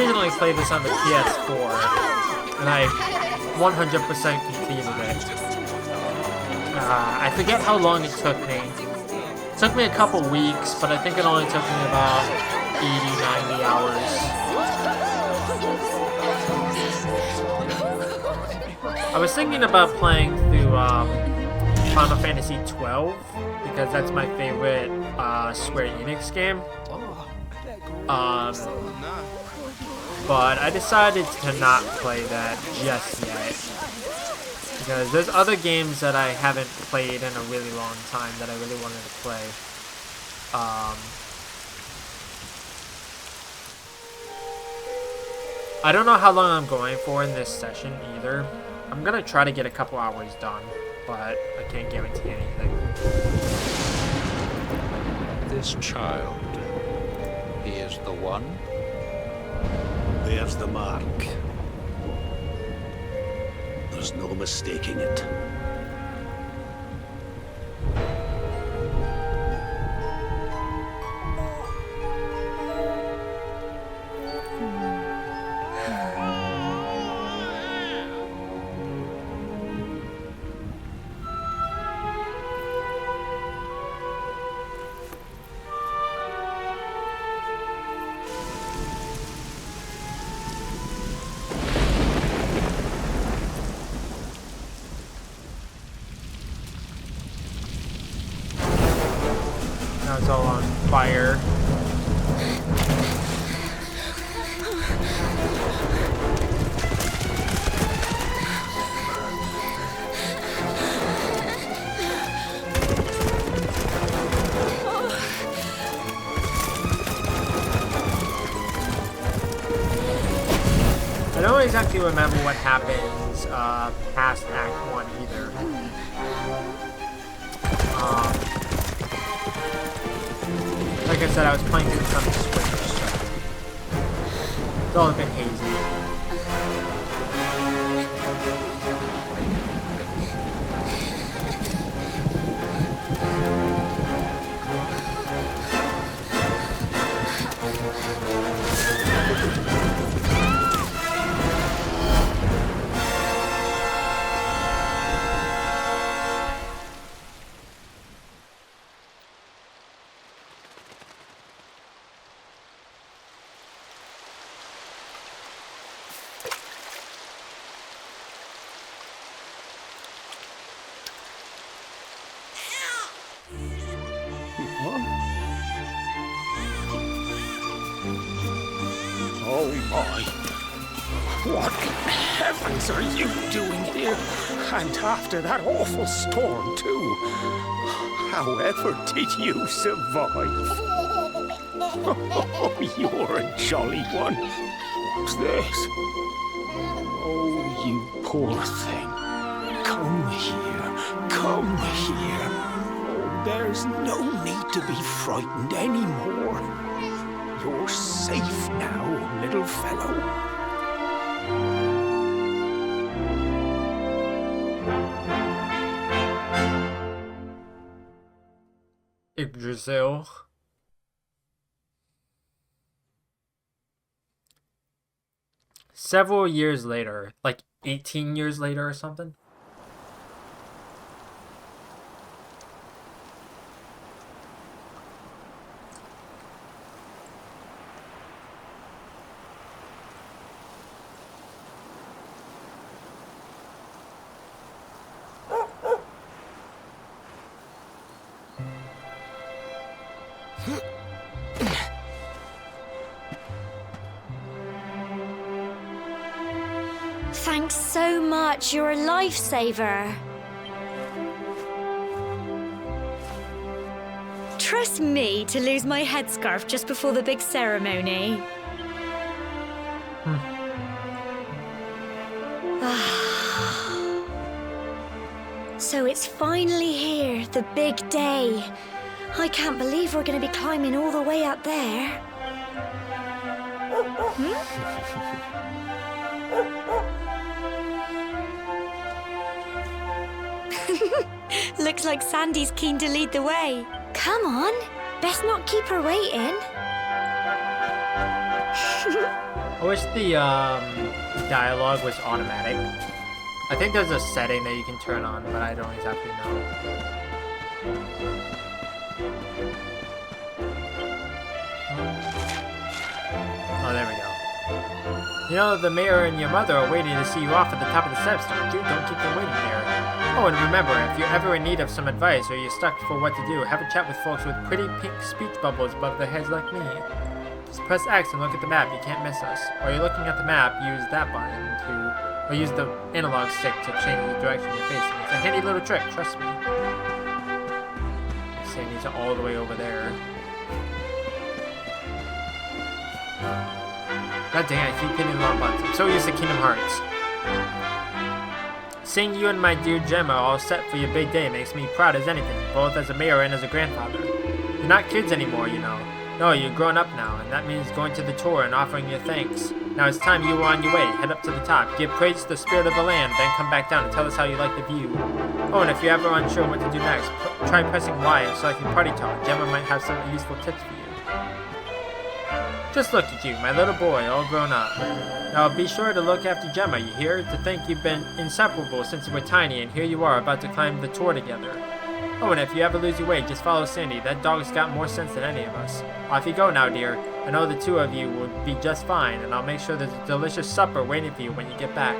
originally played this on the PS4, and I 100% completed it. I forget how long it took me. It took me a couple weeks, but I think it only took me about 80, 90 hours. I was thinking about playing through Final Fantasy 12 because that's my favorite Square Enix game. But I decided to not play that just yet because there's other games that I haven't played in a really long time that I really wanted to play. I don't know how long I'm going for in this session either. I'm gonna try to get a couple hours done, but I can't guarantee anything. This child, he is the one? There's the mark. There's no mistaking it. Now it's all on fire. I don't exactly remember what happens past Act 1 either. Like I said, I was playing this on the Switch, so it's all a bit hazy. Oh my! What in heavens are you doing here? And after that awful storm, too. However did you survive? Oh, you're a jolly one. What's this? Oh, you poor thing. Come here. Come here. Oh, there's no need to be frightened anymore. You're safe now, little fellow. Yggdrasil. Several years later, like 18 years later or something. Thanks so much, you're a lifesaver. Trust me to lose my headscarf just before the big ceremony. So it's finally here, the big day. I can't believe we're going to be climbing all the way up there. Looks like Sandy's keen to lead the way. Come on, best not keep her waiting. I wish the dialogue was automatic. I think there's a setting that you can turn on, but I don't exactly know. Oh, there we go. You know, the mayor and your mother are waiting to see you off at the top of the steps, don't you? Don't keep them waiting there. Oh, and remember, if you're ever in need of some advice or you're stuck for what to do, have a chat with folks with pretty pink speech bubbles above their heads like me. Just press X and look at the map, you can't miss us. While you're looking at the map, use that button to... or use the analog stick to change the direction you're facing. It's a handy little trick, trust me. Sandy's all the way over there. God dang, I keep hitting the wrong buttons. I'm so used to Kingdom Hearts. Seeing you and my dear Gemma all set for your big day makes me proud as anything, both as a mayor and as a grandfather. You're not kids anymore, you know. No, you're grown up now, and that means going to the tour and offering your thanks. Now it's time you were on your way. Head up to the top, give praise to the spirit of the land, then come back down and tell us how you like the view. Oh, and if you're ever unsure what to do next, try pressing Y and selecting Party Talk. Gemma might have some useful tips for you. Just look at you, my little boy, all grown up. Now be sure to look after Gemma, you hear? To think you've been inseparable since you were tiny, and here you are about to climb the tour together. Oh, and if you ever lose your way, just follow Sandy. That dog's got more sense than any of us. Off you go now, dear. I know the two of you will be just fine, and I'll make sure there's a delicious supper waiting for you when you get back.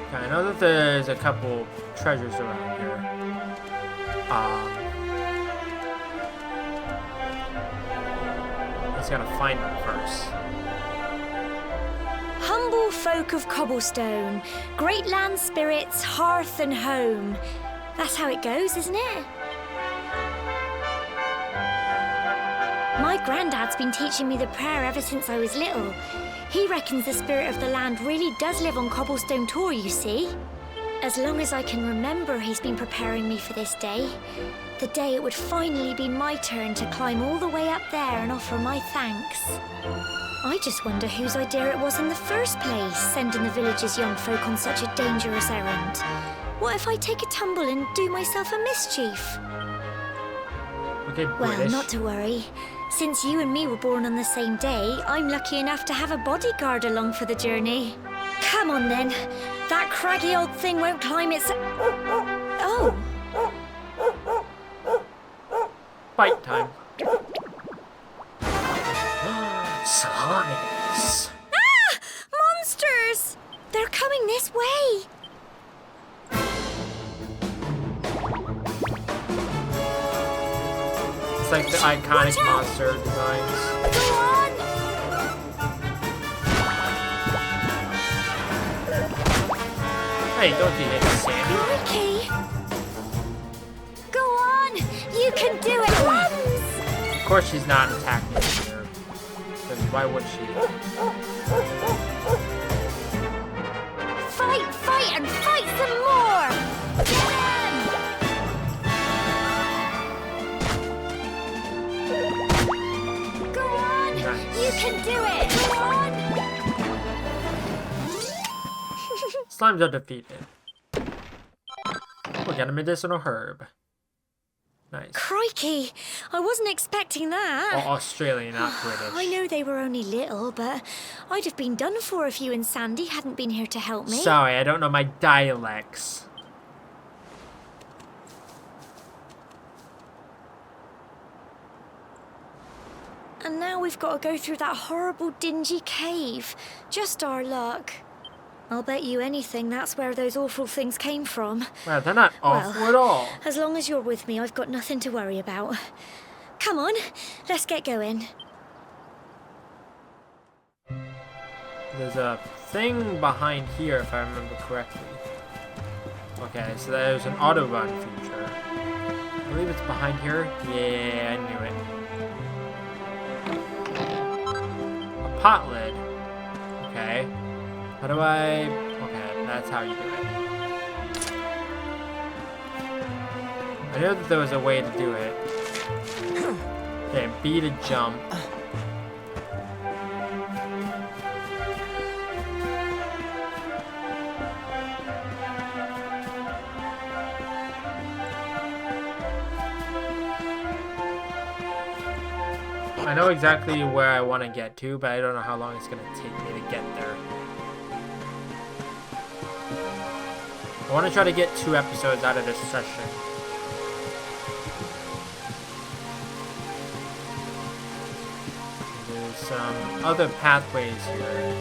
Okay, I know that there's a couple treasures around here. Just gotta find them first. Humble folk of cobblestone, great land spirits, hearth and home. That's how it goes, isn't it? My granddad's been teaching me the prayer ever since I was little. He reckons the spirit of the land really does live on Cobblestone Tor, you see. As long as I can remember, he's been preparing me for this day. The day it would finally be my turn to climb all the way up there and offer my thanks. I just wonder whose idea it was in the first place, sending the village's young folk on such a dangerous errand. What if I take a tumble and do myself a mischief? Okay, well, not to worry. Since you and me were born on the same day, I'm lucky enough to have a bodyguard along for the journey. Come on then. That craggy old thing won't climb its... Oh! Fight time. Slimes! Ah! Monsters! They're coming this way! It's like the iconic monster designs. Go on! Hey, don't you hit Sandy? Ricky! Go on! You can do it, Lums! Of course she's not attacking here. Because why would she? Fight, and fight some more! Get him! Go on! Nice. You can do it! Go on! Slimes are defeated. We got a medicinal herb. Nice. Crikey! I wasn't expecting that. Oh, Australian, not British. I know they were only little, but I'd have been done for if you and Sandy hadn't been here to help me. Sorry, I don't know my dialects. And now we've got to go through that horrible, dingy cave. Just our luck. I'll bet you anything that's where those awful things came from. Well, they're not awful at all. As long as you're with me, I've got nothing to worry about. Come on, let's get going. There's a thing behind here, if I remember correctly. Okay, so there's an auto run feature. I believe it's behind here. Yeah, I knew it. A pot lid. Okay. How do I... Okay, that's how you do it. I know that there was a way to do it. Okay, B to jump. I know exactly where I want to get to, but I don't know how long it's going to take me to get there. I want to try to get 2 episodes out of this session. There's some other pathways here.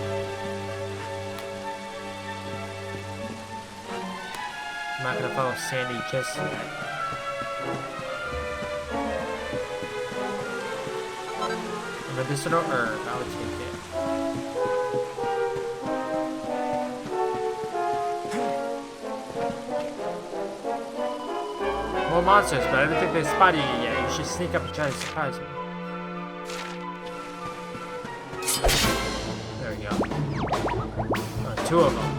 I'm not gonna follow Sandy just yet. A medicinal herb, I would take it. More monsters, but I don't think they spotted you yet. You should sneak up and try to surprise me. There we go. Oh, 2 of them.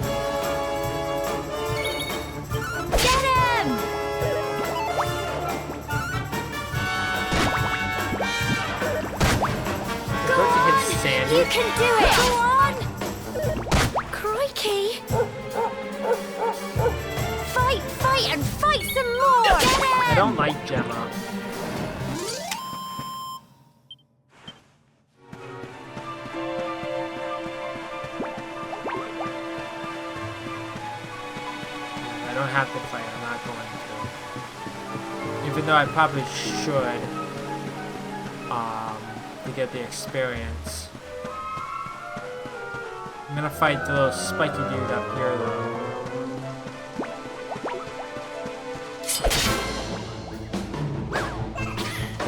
Get him! Go on! Sandy. You can do it! Go on! Crikey! Fight and fight some more! Get him! I don't like Gemma. I don't have to fight, I'm not going to. Even though I probably should, to get the experience. I'm gonna fight the little spiky dude up here though.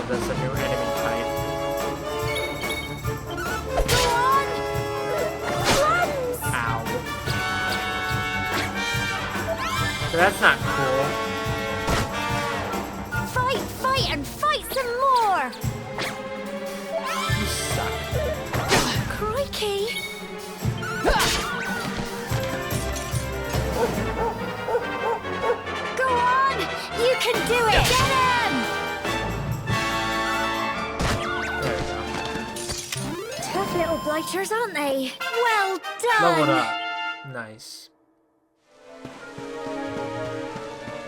That's a new enemy type. Go on! Runs! Ow. But that's not cool. Fight and fight some more! You suck. Crikey! Go on! You can do it! Get him! There we go. Tough little blighters, aren't they? Well done! Leveled up. Nice.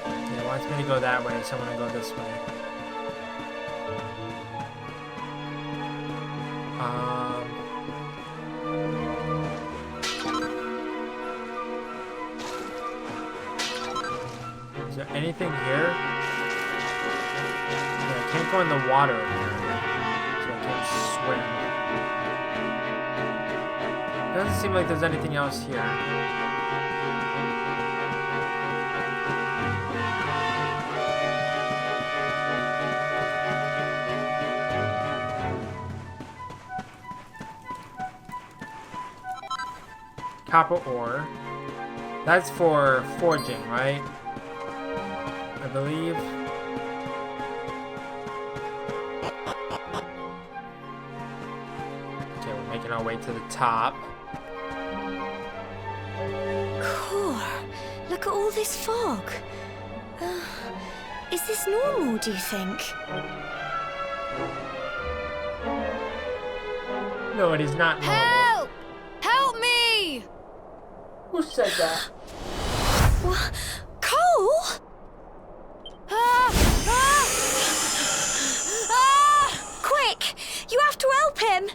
Yeah, it wants me to go that way, so I'm gonna go this way. Is there anything here? Yeah, I can't go in the water here, so I can't swim. Doesn't seem like there's anything else here. Copper ore. That's for forging, right? I believe. Okay, we're making our way to the top. Cool. Look at all this fog. Is this normal, do you think? No, it is not normal. Help! Help me! Who said that? What? Cole? Quick! You have to help him!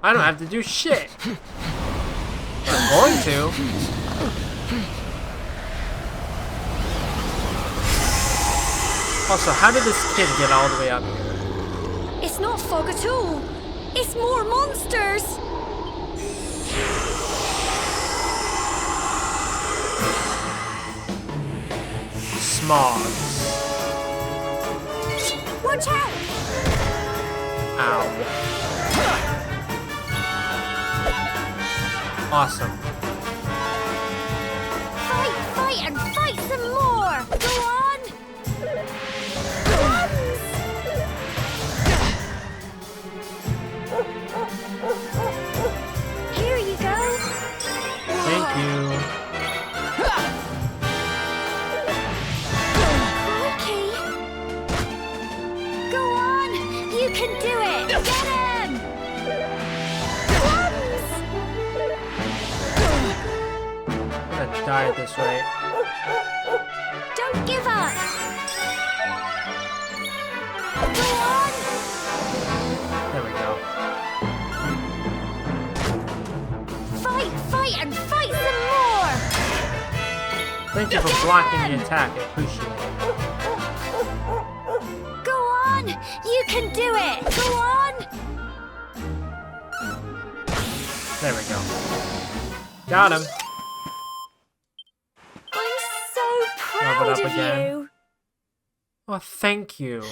I don't have to do shit. I'm going to. Also, how did this kid get all the way up here? It's not fog at all. It's more monsters. Smogs. Watch out! Ow. Awesome. Fight and fight some more! Go on! Runs! Here you go! Thank you. Crikey! Go on! You can do it! Get him! Runs! I'm gonna die at this rate. Don't give up! Go on! There we go. Thank you for blocking the attack. I appreciate it. Go on! You can do it! Go on! There we go. Got him. I'm so Level proud up of again. you. Oh, thank you.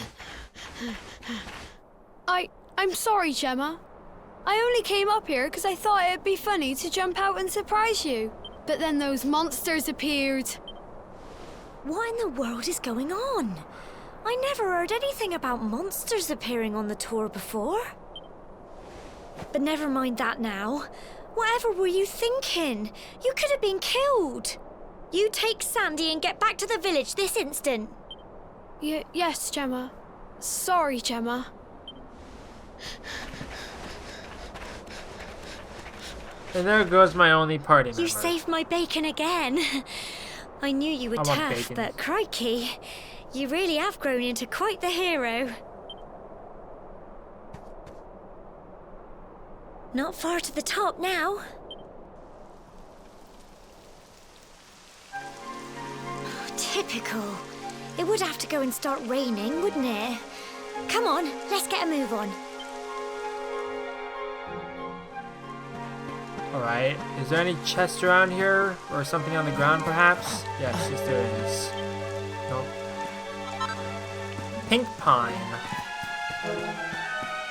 I'm sorry, Gemma. I only came up here because I thought it'd be funny to jump out and surprise you. But then those monsters appeared. What in the world is going on? I never heard anything about monsters appearing on the tour before. But never mind that now. Whatever were you thinking? You could have been killed. You take Sandy and get back to the village this instant. Yes, Gemma. Sorry, Gemma. And there goes my only party member. You saved my bacon again. I knew you were I want tough, bacon. but crikey, you really have grown into quite the hero. Not far to the top now. Typical. It would have to go and start raining, wouldn't it? Come on, let's get a move on. Alright, is there any chest around here? Or something on the ground, perhaps? Yes, yes there is. Nope. Pink pine.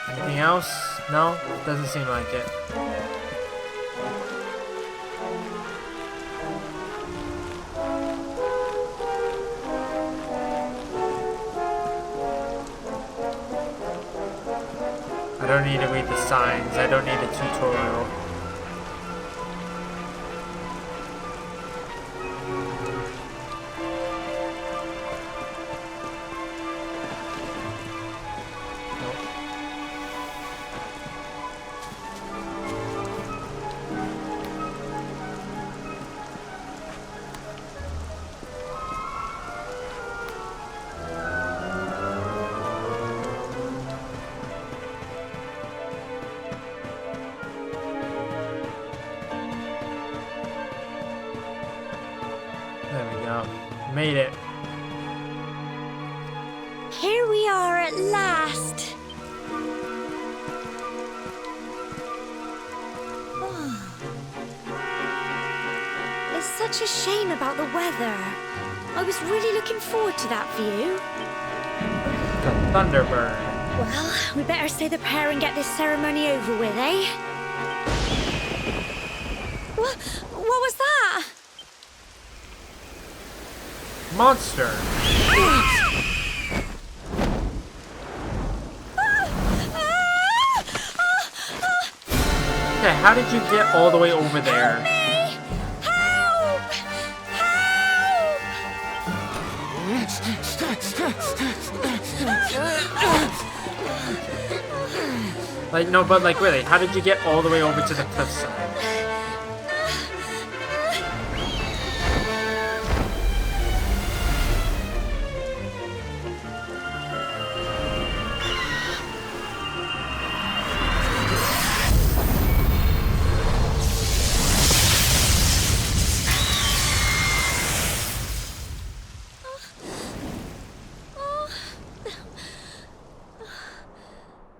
Anything else? No? Doesn't seem like it. I don't need to read the signs. I don't need a tutorial. There we go. Made it. Here we are at last. It's such a shame about the weather. I was really looking forward to that view. The Thunderbird. Well, we better say the prayer and get this ceremony over with, eh? What was that? Monster. Okay, how did you get all the way over there? Help! Like, no, but like, really, how did you get all the way over to the cliffside?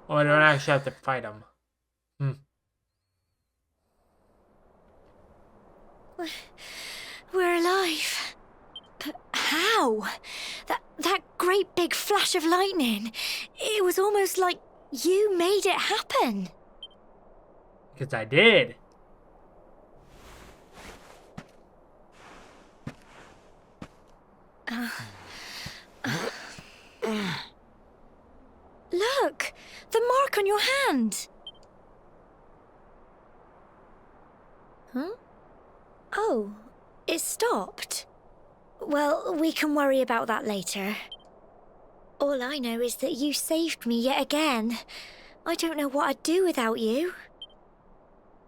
Oh, I don't actually have to fight him. We're alive. But how? That great big flash of lightning. It was almost like you made it happen. Because I did. Look, the mark on your hand. Huh? Oh, it stopped. Well, we can worry about that later. All I know is that you saved me yet again. I don't know what I'd do without you.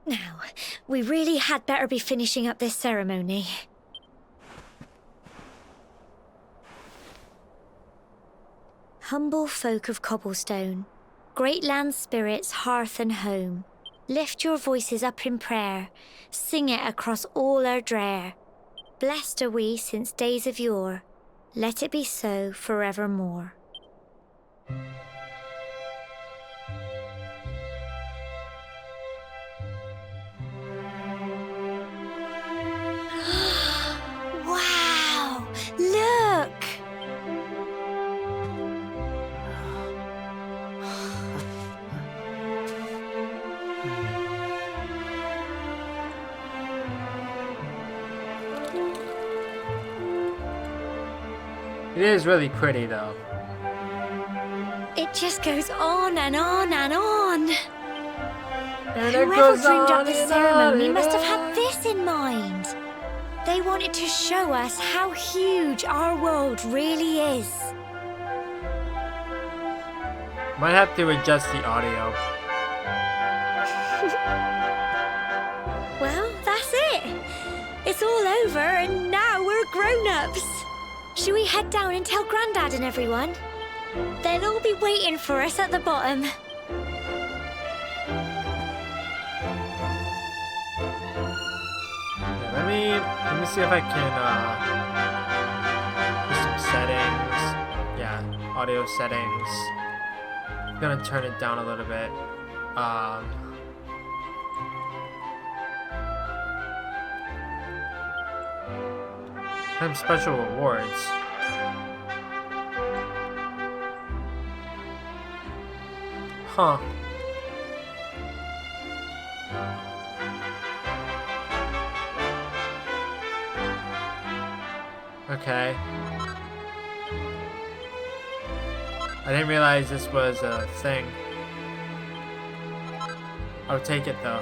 Now, we really had better be finishing up this ceremony. Humble folk of cobblestone, great land spirits, hearth and home, lift your voices up in prayer, sing it across all our drear. Blessed are we since days of yore. Let it be so forevermore. Wow! Look! It is really pretty, though. It just goes on and on and on. And it Whoever goes dreamed up on this and ceremony on must have and had this in mind. They wanted to show us how huge our world really is. Might have to adjust the audio. Well, that's it. It's all over and now we're grown-ups. Should we head down and tell Grandad and everyone? They'll all be waiting for us at the bottom. Yeah, let me see if I can do some settings. Yeah, audio settings. I'm gonna turn it down a little bit. And special rewards. Huh. Okay. I didn't realize this was a thing. I'll take it though.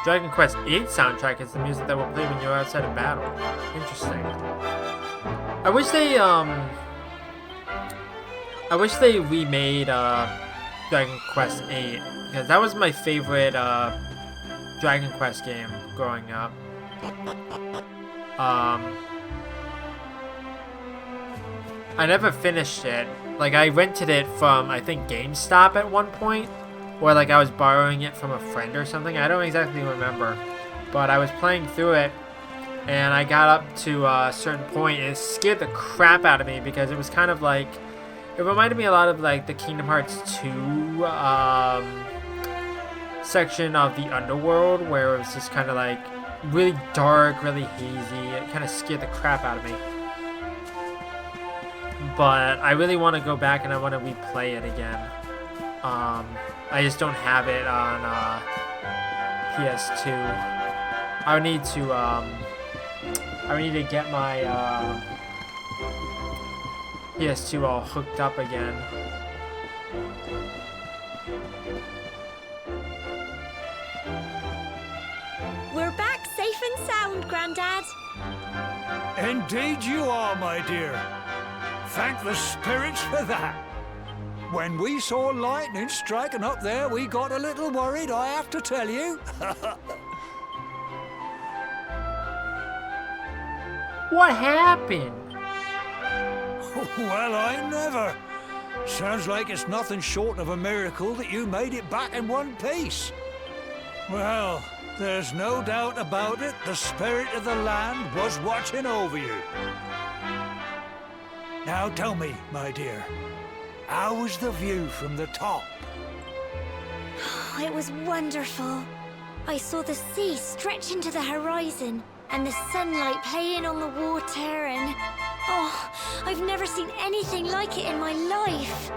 Dragon Quest VIII soundtrack is the music that will play when you're outside of battle. Interesting. I wish they remade Dragon Quest VIII, because that was my favorite Dragon Quest game growing up. I never finished it. Like, I rented it from, I think, GameStop at one point. Or like I was borrowing it from a friend or something. I don't exactly remember. But I was playing through it, and I got up to a certain point, and it scared the crap out of me because it was kind of like, it reminded me a lot of like the Kingdom Hearts 2 section of the Underworld, where it was just kind of like really dark, really hazy. It kind of scared the crap out of me. But I really want to go back and I want to replay it again. I just don't have it on PS2. I would need to get my PS2 all hooked up again. We're back safe and sound, Grandad. Indeed you are, my dear. Thank the spirits for that. When we saw lightning striking up there, we got a little worried, I have to tell you. What happened? Well, I never. Sounds like it's nothing short of a miracle that you made it back in one piece. Well, there's no doubt about it, the spirit of the land was watching over you. Now tell me, my dear, how was the view from the top? It was wonderful. I saw the sea stretch into the horizon and the sunlight playing on the water and... Oh, I've never seen anything like it in my life.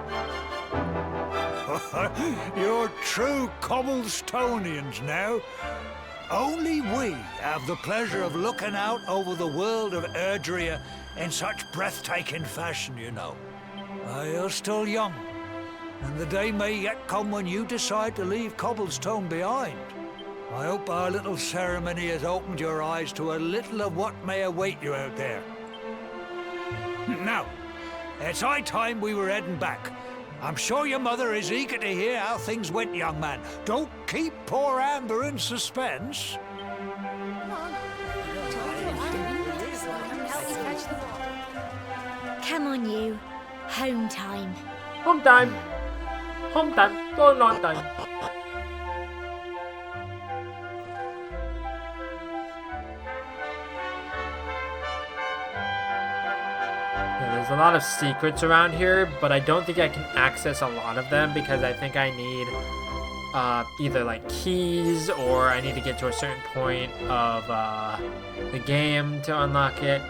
You're true Cobblestonians now. Only we have the pleasure of looking out over the world of Erdrea in such breathtaking fashion, you know. You're still young, and the day may yet come when you decide to leave Cobblestone behind. I hope our little ceremony has opened your eyes to a little of what may await you out there. Now, it's high time we were heading back. I'm sure your mother is eager to hear how things went, young man. Don't keep poor Amber in suspense. Come on, you. Home time. Home time. Home time. Go on time. Yeah, there's a lot of secrets around here, but I don't think I can access a lot of them because I think I need either like keys or I need to get to a certain point of the game to unlock it.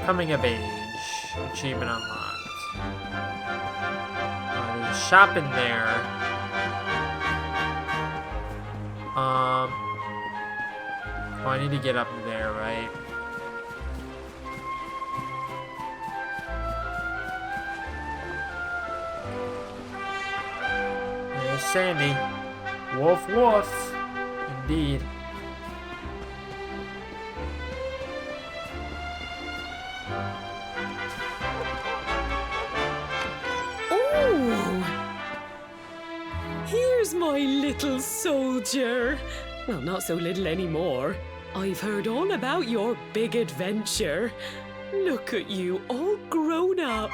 Coming of age, achievement unlocked. There's a shop in there. Oh, I need to get up there, right? There's Sandy. Woof woof. Indeed. Here's my little soldier. Well, not so little anymore. I've heard all about your big adventure. Look at you, all grown up.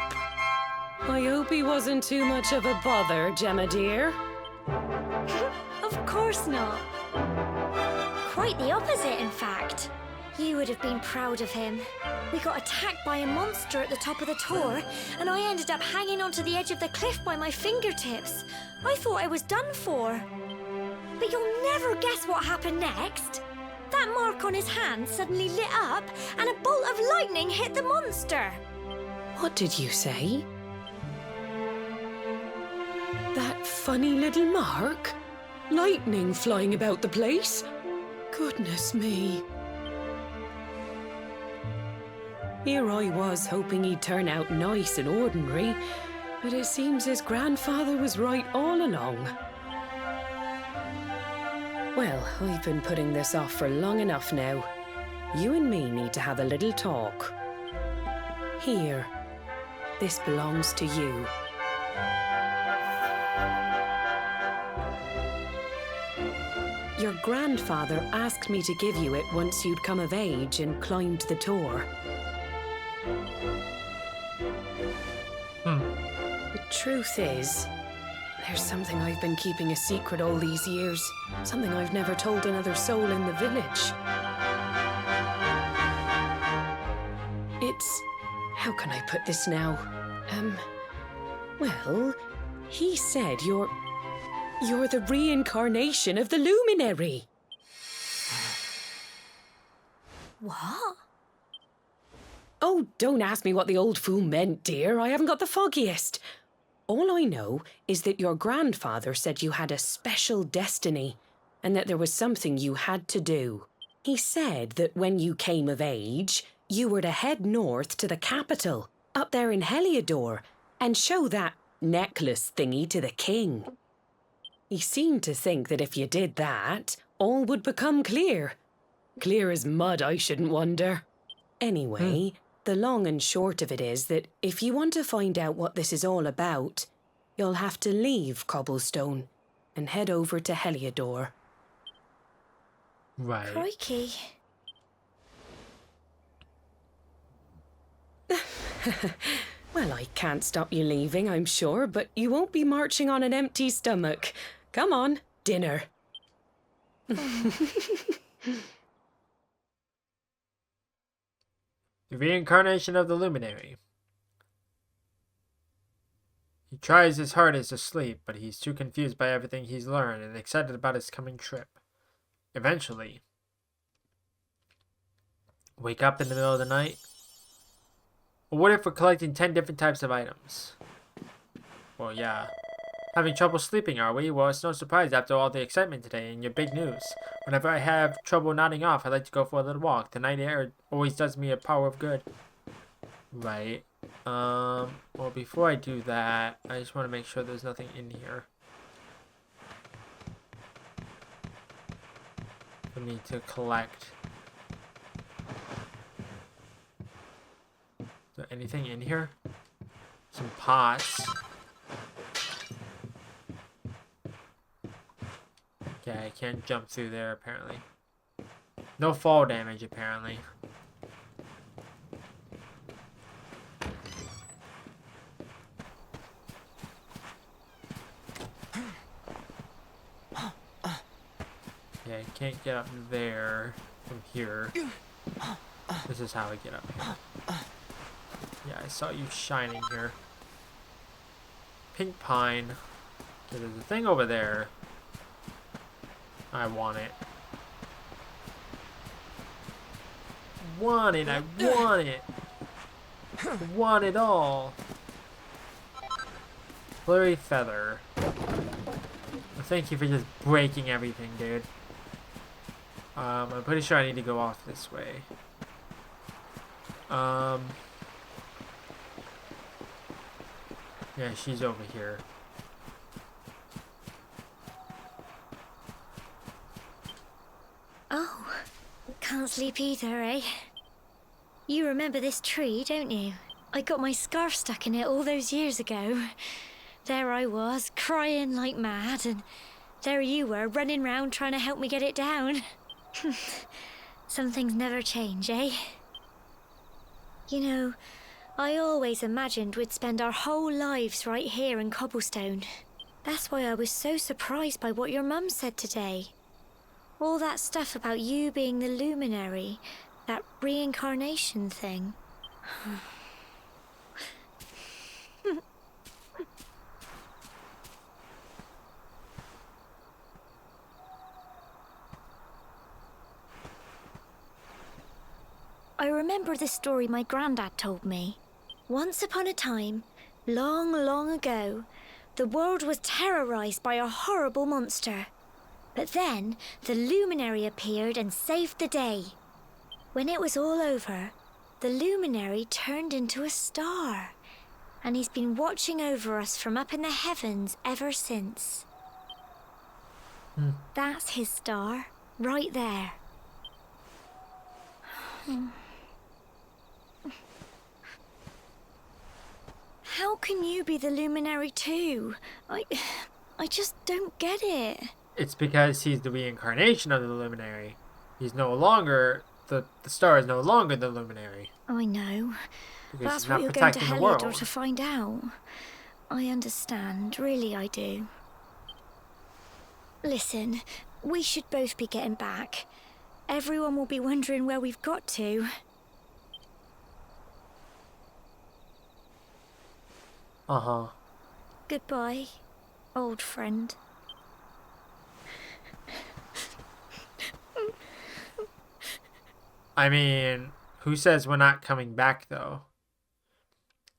I hope he wasn't too much of a bother, Gemma dear. Of course not. Quite the opposite, in fact. You would have been proud of him. We got attacked by a monster at the top of the tour, and I ended up hanging onto the edge of the cliff by my fingertips. I thought I was done for. But you'll never guess what happened next. That mark on his hand suddenly lit up, and a bolt of lightning hit the monster. What did you say? That funny little mark? Lightning flying about the place? Goodness me. Here I was hoping he'd turn out nice and ordinary, but it seems his grandfather was right all along. Well, I've been putting this off for long enough now. You and me need to have a little talk. Here, this belongs to you. Your grandfather asked me to give you it once you'd come of age and climbed the tour. The truth is, there's something I've been keeping a secret all these years. Something I've never told another soul in the village. It's... how can I put this now? Well, he said you're the reincarnation of the luminary. What? Oh, don't ask me what the old fool meant, dear. I haven't got the foggiest. All I know is that your grandfather said you had a special destiny and that there was something you had to do. He said that when you came of age, you were to head north to the capital, up there in Heliodor, and show that necklace thingy to the king. He seemed to think that if you did that, all would become clear. Clear as mud, I shouldn't wonder. Anyway, the long and short of it is that if you want to find out what this is all about, you'll have to leave Cobblestone and head over to Heliodor. Right. Crikey. Well, I can't stop you leaving, I'm sure, but you won't be marching on an empty stomach. Come on, dinner. The reincarnation of the luminary. He tries his hardest to sleep, but he's too confused by everything he's learned and excited about his coming trip. Eventually, wake up in the middle of the night. What if we're collecting 10 different types of items? Well, yeah. Having trouble sleeping, are we? Well, it's no surprise after all the excitement today and your big news. Whenever I have trouble nodding off, I like to go for a little walk. The night air always does me a power of good. Right. Well, before I do that, I just want to make sure there's nothing in here for me to collect. Is there anything in here? Some pots. Okay, I can't jump through there, apparently. No fall damage, apparently. Yeah, I can't get up there from here. This is how I get up here. Yeah, I saw you shining here. Pink pine. Okay, there's a thing over there. I want it. Want it, I want it. I want it all. Blurry feather. Well, thank you for just breaking everything, dude. I'm pretty sure I need to go off this way. Yeah, she's over here. Oh, can't sleep either, eh? You remember this tree, don't you? I got my scarf stuck in it all those years ago. There I was, crying like mad, and there you were, running round trying to help me get it down. Some things never change, eh? You know, I always imagined we'd spend our whole lives right here in Cobblestone. That's why I was so surprised by what your mum said today. All that stuff about you being the luminary, that reincarnation thing. I remember the story my granddad told me. Once upon a time, long, long ago, the world was terrorized by a horrible monster. But then, the luminary appeared and saved the day. When it was all over, the luminary turned into a star. And he's been watching over us from up in the heavens ever since. That's his star, right there. How can you be the luminary too? I just don't get it. It's because he's the reincarnation of the luminary. He's no longer the star is no longer the luminary. I know. Because That's he's what not you're going to protecting the Heliodor world. to find out. I understand, really I do. Listen, we should both be getting back. Everyone will be wondering where we've got to. Uh-huh. Goodbye, old friend. I mean, who says we're not coming back, though?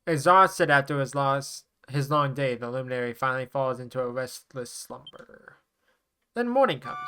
Exhausted after his long day, the luminary finally falls into a restless slumber. Then morning comes.